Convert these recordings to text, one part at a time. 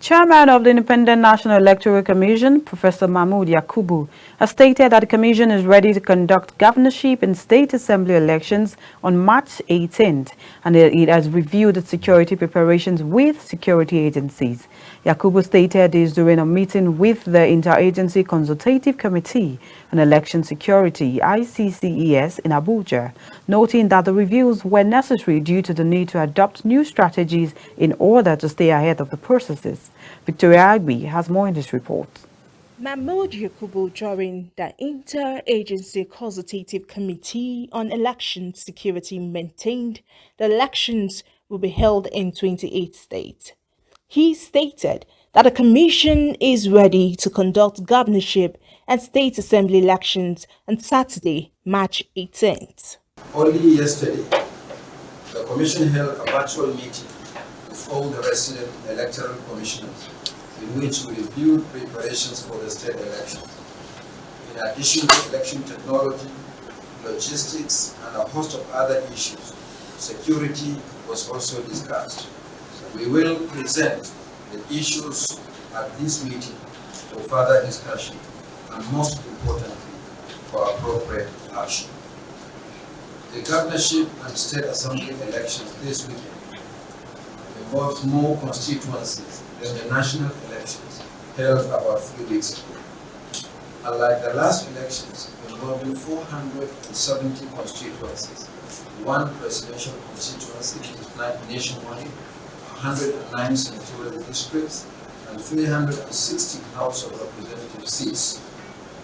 Chairman of the Independent National Electoral Commission, Professor Mahmood Yakubu, has stated that the Commission is ready to conduct governorship and state assembly elections on March 18th, and it has reviewed its security preparations with security agencies. Yakubu stated this during a meeting with the Interagency Consultative Committee on Election Security, ICCES, in Abuja, noting that the reviews were necessary due to the need to adopt new strategies in order to stay ahead of the processes. Victoria Agbi has more in this report. Mahmood Yakubu, during the Interagency Consultative Committee on Election Security, maintained the elections will be held in 28 states. He stated that the Commission is ready to conduct governorship and state assembly elections on Saturday, March 18th. Only yesterday, the Commission held a virtual meeting with all the resident electoral commissioners, in which we reviewed preparations for the state elections. In addition to election technology, logistics, and a host of other issues, security was also discussed. We will present the issues at this meeting for further discussion and, most importantly, for appropriate action. The governorship and state assembly elections this weekend involves more constituencies than the national elections held about 3 weeks ago. Unlike the last elections involving 470 constituencies, one presidential constituency nationwide, 109 senatorial districts, and 360 House of Representative seats,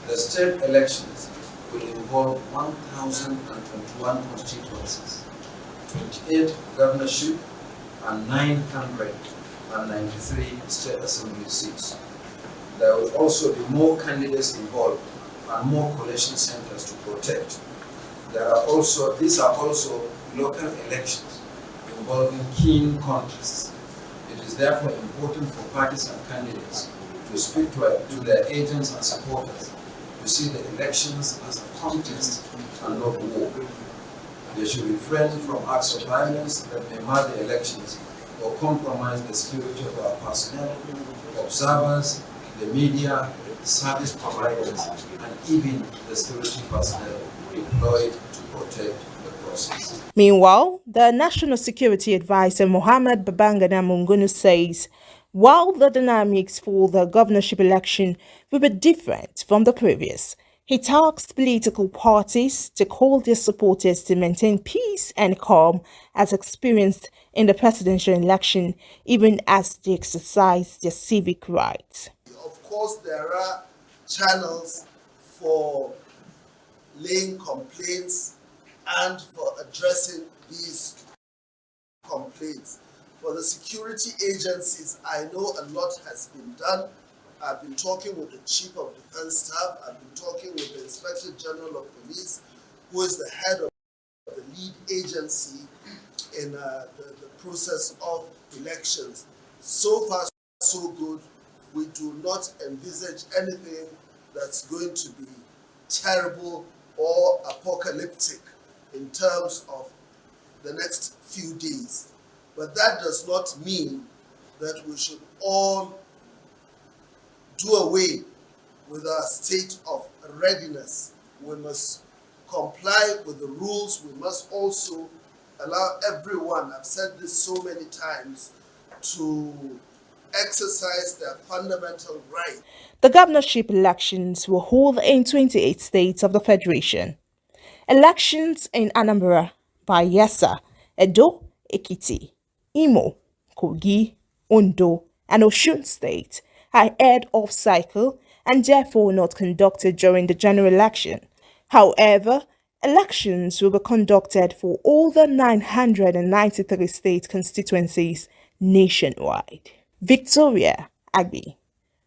the state elections will involve 1,021 constituencies, 28 governorship, and 993 state assembly seats. There will also be more candidates involved and more collation centers to protect. These are also local elections involving keen contests. It is therefore important for parties and candidates to speak to their agents and supporters to see the elections as a contest and not war. They should refrain from acts of violence that may mar the elections or compromise the security of our personnel, observers, the media, service providers, and even the security personnel employed to protect the process. Meanwhile, the National Security Advisor Mohammed Babangana Mungunu says while the dynamics for the governorship election will be different from the previous, he tasked political parties to call their supporters to maintain peace and calm as experienced in the presidential election, even as they exercise their civic rights. Of course, there are channels for laying complaints and for addressing these complaints. For the security agencies, I know a lot has been done. I've been talking with the Chief of Defense Staff, I've been talking with the Inspector General of Police, who is the head of the lead agency in the process of elections. So far, so good. We do not envisage anything that's going to be terrible or apocalyptic in terms of the next few days. But that does not mean that we should all do away with our state of readiness. We must comply with the rules. We must also allow everyone, I've said this so many times, to exercise their fundamental right. The governorship elections will hold in 28 states of the Federation. Elections in Anambra, Bayelsa, Edo, Ekiti, Imo, Kogi, Ondo, and Osun State are ahead of cycle and therefore not conducted during the general election. However, elections will be conducted for all the 993 state constituencies nationwide. Victoria Agbi,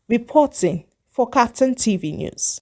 reporting for KAFTAN TV News.